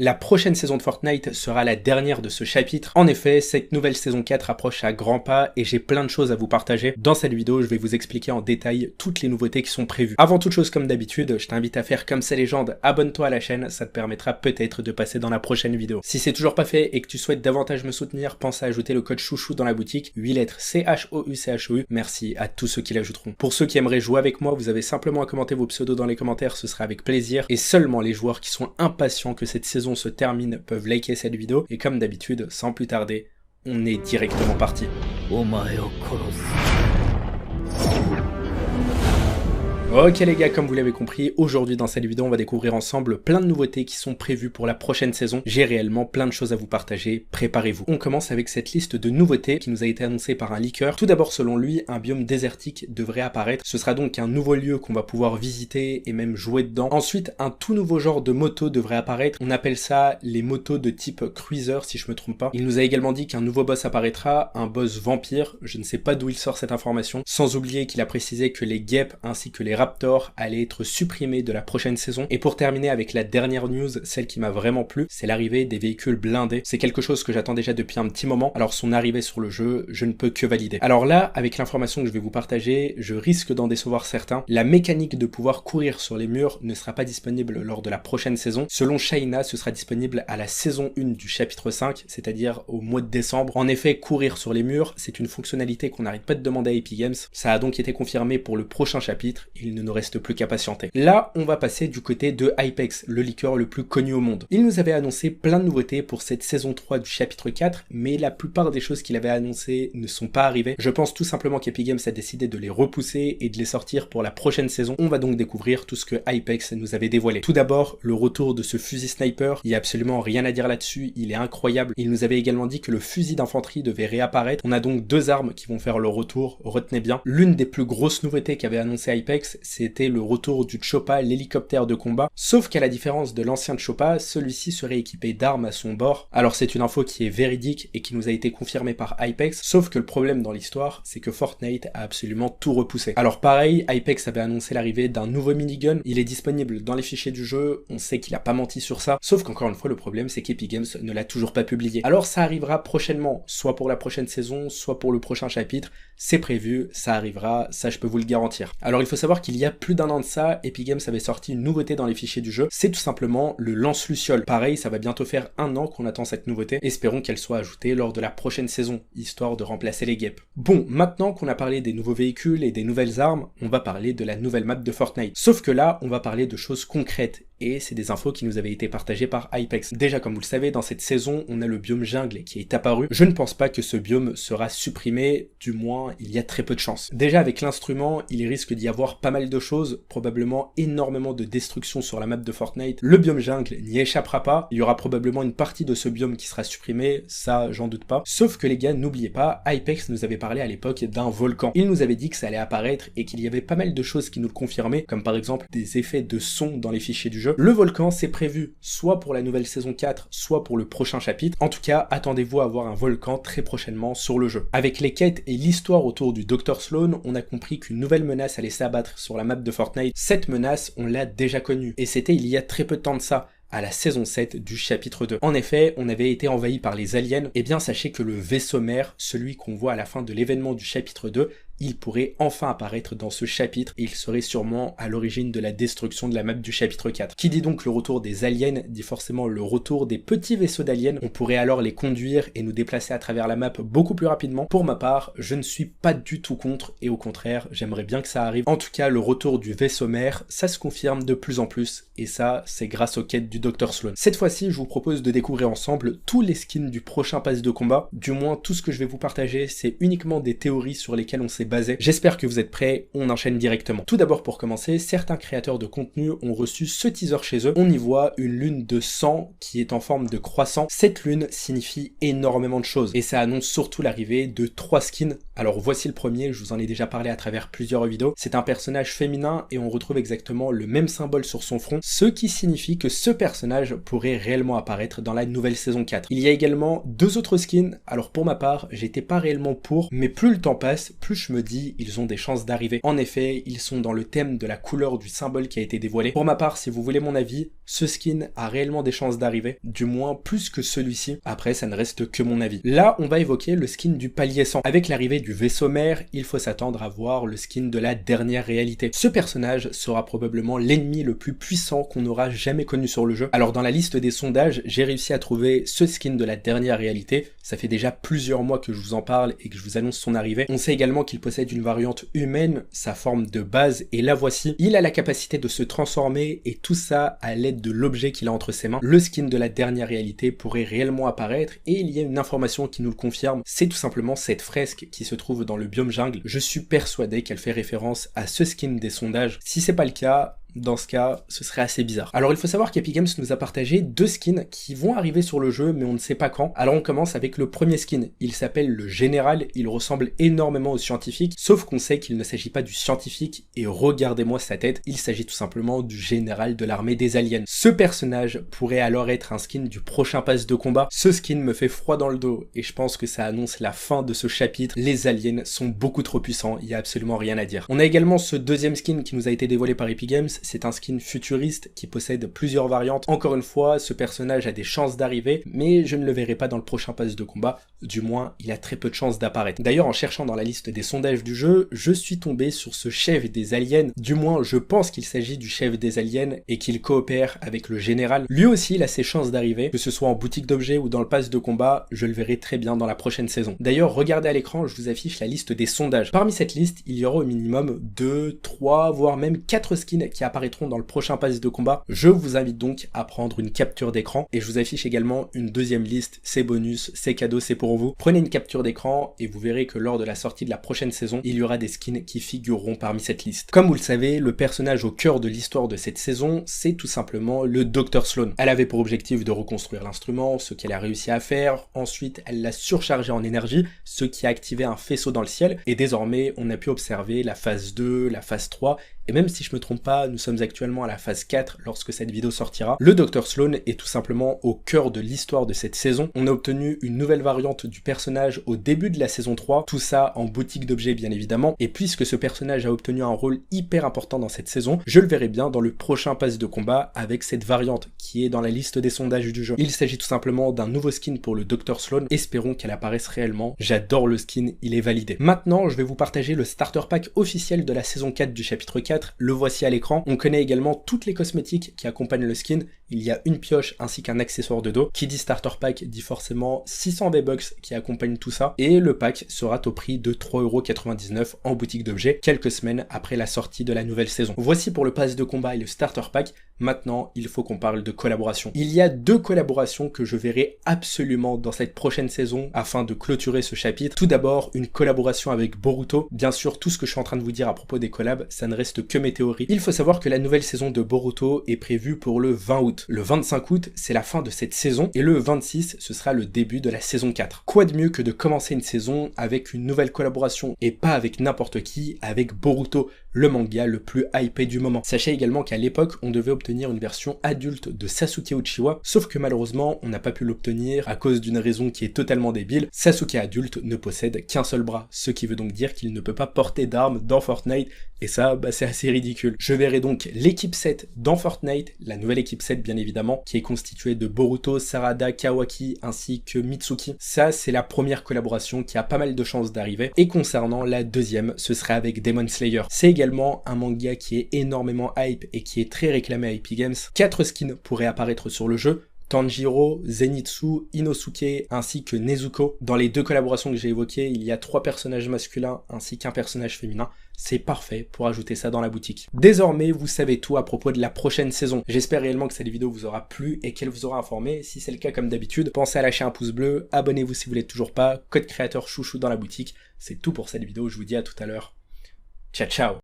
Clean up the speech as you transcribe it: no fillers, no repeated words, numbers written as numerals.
La prochaine saison de Fortnite sera la dernière de ce chapitre. En effet, cette nouvelle saison 4 approche à grands pas et j'ai plein de choses à vous partager. Dans cette vidéo, je vais vous expliquer en détail toutes les nouveautés qui sont prévues. Avant toute chose, comme d'habitude, je t'invite à faire comme ces légendes, abonne-toi à la chaîne, ça te permettra peut-être de passer dans la prochaine vidéo. Si c'est toujours pas fait et que tu souhaites davantage me soutenir, pense à ajouter le code chouchou dans la boutique, 8 lettres CHOUCHOU. Merci à tous ceux qui l'ajouteront. Pour ceux qui aimeraient jouer avec moi, vous avez simplement à commenter vos pseudos dans les commentaires, ce sera avec plaisir. Et seulement les joueurs qui sont impatients que cette saison se termine peuvent liker cette vidéo. Et comme d'habitude, sans plus tarder, on est directement parti. Ok les gars, comme vous l'avez compris, aujourd'hui dans cette vidéo on va découvrir ensemble plein de nouveautés qui sont prévues pour la prochaine saison. J'ai réellement plein de choses à vous partager, préparez-vous. On commence avec cette liste de nouveautés qui nous a été annoncée par un leaker. Tout d'abord, selon lui, un biome désertique devrait apparaître. Ce sera donc un nouveau lieu qu'on va pouvoir visiter et même jouer dedans. Ensuite, un tout nouveau genre de moto devrait apparaître. On appelle ça les motos de type cruiser si je me trompe pas. Il nous a également dit qu'un nouveau boss apparaîtra, un boss vampire. Je ne sais pas d'où il sort cette information. Sans oublier qu'il a précisé que les guêpes ainsi que les Raptor allait être supprimé de la prochaine saison. Et pour terminer avec la dernière news, celle qui m'a vraiment plu, c'est l'arrivée des véhicules blindés. C'est quelque chose que j'attends déjà depuis un petit moment, alors son arrivée sur le jeu, je ne peux que valider. Alors là, avec l'information que je vais vous partager, je risque d'en décevoir certains. La mécanique de pouvoir courir sur les murs ne sera pas disponible lors de la prochaine saison. Selon Shaina, ce sera disponible à la saison 1 du chapitre 5, c'est-à-dire au mois de décembre. En effet, courir sur les murs, c'est une fonctionnalité qu'on n'arrête pas de demander à Epic Games. Ça a donc été confirmé pour le prochain chapitre, il ne nous reste plus qu'à patienter. Là, on va passer du côté de Hypex, le leaker le plus connu au monde. Il nous avait annoncé plein de nouveautés pour cette saison 3 du chapitre 4, mais la plupart des choses qu'il avait annoncées ne sont pas arrivées. Je pense tout simplement qu'Epic Games a décidé de les repousser et de les sortir pour la prochaine saison. On va donc découvrir tout ce que Hypex nous avait dévoilé. Tout d'abord, le retour de ce fusil sniper. Il n'y a absolument rien à dire là-dessus, il est incroyable. Il nous avait également dit que le fusil d'infanterie devait réapparaître. On a donc deux armes qui vont faire le retour, retenez bien. L'une des plus grosses nouveautés qu'avait annoncé Hypex, c'était le retour du Choppa, l'hélicoptère de combat, sauf qu'à la différence de l'ancien Choppa, celui-ci serait équipé d'armes à son bord. Alors c'est une info qui est véridique et qui nous a été confirmée par Hypex, sauf que le problème dans l'histoire, c'est que Fortnite a absolument tout repoussé. Alors pareil, Hypex avait annoncé l'arrivée d'un nouveau minigun, il est disponible dans les fichiers du jeu, on sait qu'il a pas menti sur ça, sauf qu'encore une fois le problème c'est qu'Epic Games ne l'a toujours pas publié. Alors ça arrivera prochainement, soit pour la prochaine saison, soit pour le prochain chapitre, c'est prévu, ça arrivera, ça je peux vous le garantir. Alors il faut savoir qu'il y a plus d'un an de ça, Epic Games avait sorti une nouveauté dans les fichiers du jeu, c'est tout simplement le lance-luciole. Pareil, ça va bientôt faire un an qu'on attend cette nouveauté, espérons qu'elle soit ajoutée lors de la prochaine saison, histoire de remplacer les guêpes. Bon, maintenant qu'on a parlé des nouveaux véhicules et des nouvelles armes, on va parler de la nouvelle map de Fortnite. Sauf que là, on va parler de choses concrètes, et c'est des infos qui nous avaient été partagées par Hypex. Déjà, comme vous le savez, dans cette saison, on a le biome jungle qui est apparu. Je ne pense pas que ce biome sera supprimé, du moins, il y a très peu de chances. Déjà, avec l'instrument, il risque d'y avoir pas mal de choses, probablement énormément de destruction sur la map de Fortnite. Le biome jungle n'y échappera pas, il y aura probablement une partie de ce biome qui sera supprimée, ça, j'en doute pas. Sauf que les gars, n'oubliez pas, Hypex nous avait parlé à l'époque d'un volcan. Il nous avait dit que ça allait apparaître et qu'il y avait pas mal de choses qui nous le confirmaient, comme par exemple des effets de son dans les fichiers du jeu. Le volcan, c'est prévu soit pour la nouvelle saison 4, soit pour le prochain chapitre. En tout cas, attendez-vous à avoir un volcan très prochainement sur le jeu. Avec les quêtes et l'histoire autour du Dr Slone, on a compris qu'une nouvelle menace allait s'abattre sur la map de Fortnite. Cette menace, on l'a déjà connue. Et c'était il y a très peu de temps de ça, à la saison 7 du chapitre 2. En effet, on avait été envahi par les aliens, et bien sachez que le vaisseau mère, celui qu'on voit à la fin de l'événement du chapitre 2, il pourrait enfin apparaître dans ce chapitre et il serait sûrement à l'origine de la destruction de la map du chapitre 4. Qui dit donc le retour des aliens, dit forcément le retour des petits vaisseaux d'aliens. On pourrait alors les conduire et nous déplacer à travers la map beaucoup plus rapidement. Pour ma part, je ne suis pas du tout contre et au contraire, j'aimerais bien que ça arrive. En tout cas, le retour du vaisseau mère, ça se confirme de plus en plus et ça, c'est grâce aux quêtes du Dr Slone. Cette fois-ci, je vous propose de découvrir ensemble tous les skins du prochain pass de combat. Du moins, tout ce que je vais vous partager, c'est uniquement des théories sur lesquelles on s'est basé. J'espère que vous êtes prêts, on enchaîne directement. Tout d'abord pour commencer, certains créateurs de contenu ont reçu ce teaser chez eux. On y voit une lune de sang qui est en forme de croissant. Cette lune signifie énormément de choses et ça annonce surtout l'arrivée de 3 skins. Alors voici le premier, je vous en ai déjà parlé à travers plusieurs vidéos. C'est un personnage féminin et on retrouve exactement le même symbole sur son front, ce qui signifie que ce personnage pourrait réellement apparaître dans la nouvelle saison 4. Il y a également 2 autres skins. Alors pour ma part, j'étais pas réellement pour, mais plus le temps passe, plus je me dis ils ont des chances d'arriver. En effet, ils sont dans le thème de la couleur du symbole qui a été dévoilé. Pour ma part, si vous voulez mon avis, ce skin a réellement des chances d'arriver, du moins plus que celui-ci. Après, ça ne reste que mon avis. Là, on va évoquer le skin du palier 100. Avec l'arrivée du vaisseau mère, il faut s'attendre à voir le skin de la dernière réalité. Ce personnage sera probablement l'ennemi le plus puissant qu'on aura jamais connu sur le jeu. Alors dans la liste des sondages, j'ai réussi à trouver ce skin de la dernière réalité. Ça fait déjà plusieurs mois que je vous en parle et que je vous annonce son arrivée. On sait également qu'il possède une variante humaine, sa forme de base, et la voici. Il a la capacité de se transformer et tout ça à l'aide de l'objet qu'il a entre ses mains. Le skin de la dernière réalité pourrait réellement apparaître et il y a une information qui nous le confirme, c'est tout simplement cette fresque qui se trouve dans le biome jungle. Je suis persuadé qu'elle fait référence à ce skin des sondages. Si c'est pas le cas, dans ce cas, ce serait assez bizarre. Alors il faut savoir qu'Epic Games nous a partagé 2 skins qui vont arriver sur le jeu, mais on ne sait pas quand. Alors on commence avec le premier skin. Il s'appelle le Général, il ressemble énormément au scientifique, sauf qu'on sait qu'il ne s'agit pas du scientifique, et regardez-moi sa tête, il s'agit tout simplement du général de l'armée des aliens. Ce personnage pourrait alors être un skin du prochain pass de combat. Ce skin me fait froid dans le dos, et je pense que ça annonce la fin de ce chapitre. Les aliens sont beaucoup trop puissants, il y a absolument rien à dire. On a également ce deuxième skin qui nous a été dévoilé par Epic Games. C'est un skin futuriste qui possède plusieurs variantes. Encore une fois, ce personnage a des chances d'arriver, mais je ne le verrai pas dans le prochain pass de combat. Du moins, il a très peu de chances d'apparaître. D'ailleurs, en cherchant dans la liste des sondages du jeu, je suis tombé sur ce chef des aliens. Du moins, je pense qu'il s'agit du chef des aliens et qu'il coopère avec le général. Lui aussi, il a ses chances d'arriver, que ce soit en boutique d'objets ou dans le pass de combat, je le verrai très bien dans la prochaine saison. D'ailleurs, regardez à l'écran, je vous affiche la liste des sondages. Parmi cette liste, il y aura au minimum 2, 3, voire même 4 skins qui apparaîtront dans le prochain pass de combat. Je vous invite donc à prendre une capture d'écran et je vous affiche également une deuxième liste, c'est bonus, c'est cadeau, c'est pour vous. Prenez une capture d'écran et vous verrez que lors de la sortie de la prochaine saison, il y aura des skins qui figureront parmi cette liste. Comme vous le savez, le personnage au cœur de l'histoire de cette saison, c'est tout simplement le Dr Sloan. Elle avait pour objectif de reconstruire l'instrument, ce qu'elle a réussi à faire. Ensuite, elle l'a surchargé en énergie, ce qui a activé un faisceau dans le ciel. Et désormais, on a pu observer la phase 2, la phase 3. Et même si je me trompe pas, nous sommes actuellement à la phase 4 lorsque cette vidéo sortira. Le Dr Sloan est tout simplement au cœur de l'histoire de cette saison. On a obtenu une nouvelle variante du personnage au début de la saison 3, tout ça en boutique d'objets bien évidemment. Et puisque ce personnage a obtenu un rôle hyper important dans cette saison, je le verrai bien dans le prochain pass de combat avec cette variante qui est dans la liste des sondages du jeu. Il s'agit tout simplement d'un nouveau skin pour le Dr Sloan. Espérons qu'elle apparaisse réellement. J'adore le skin, il est validé. Maintenant, je vais vous partager le starter pack officiel de la saison 4 du chapitre 4. Le voici à l'écran. On connaît également toutes les cosmétiques qui accompagnent le skin. Il y a une pioche ainsi qu'un accessoire de dos. Qui dit starter pack dit forcément 600 V-Bucks qui accompagnent tout ça. Et le pack sera au prix de 3,99€ en boutique d'objets, quelques semaines après la sortie de la nouvelle saison. Voici pour le pass de combat et le starter pack. Maintenant, il faut qu'on parle de collaboration. Il y a 2 collaborations que je verrai absolument dans cette prochaine saison afin de clôturer ce chapitre. Tout d'abord, une collaboration avec Boruto. Bien sûr, tout ce que je suis en train de vous dire à propos des collabs, ça ne reste que mes théories. Il faut savoir que la nouvelle saison de Boruto est prévue pour le 20 août. Le 25 août, c'est la fin de cette saison et le 26, ce sera le début de la saison 4. Quoi de mieux que de commencer une saison avec une nouvelle collaboration et pas avec n'importe qui, avec Boruto, le manga le plus hypé du moment. Sachez également qu'à l'époque, on devait obtenir une version adulte de Sasuke Uchiwa, sauf que malheureusement, on n'a pas pu l'obtenir à cause d'une raison qui est totalement débile. Sasuke adulte ne possède qu'un seul bras, ce qui veut donc dire qu'il ne peut pas porter d'armes dans Fortnite, et ça, c'est assez ridicule. Je verrai donc l'équipe 7 dans Fortnite, la nouvelle équipe 7 bien évidemment, qui est constituée de Boruto, Sarada, Kawaki, ainsi que Mitsuki. Ça, c'est la première collaboration qui a pas mal de chances d'arriver, et concernant la deuxième, ce serait avec Demon Slayer. C'est également un manga qui est énormément hype et qui est très réclamé à Epic Games. 4 skins pourraient apparaître sur le jeu, Tanjiro, Zenitsu, Inosuke ainsi que Nezuko. Dans les 2 collaborations que j'ai évoquées, il y a 3 personnages masculins ainsi qu'un personnage féminin. C'est parfait pour ajouter ça dans la boutique. Désormais, vous savez tout à propos de la prochaine saison. J'espère réellement que cette vidéo vous aura plu et qu'elle vous aura informé. Si c'est le cas, comme d'habitude, pensez à lâcher un pouce bleu, abonnez-vous si vous l'êtes toujours pas, code créateur chouchou dans la boutique. C'est tout pour cette vidéo, je vous dis à tout à l'heure. Ciao ciao.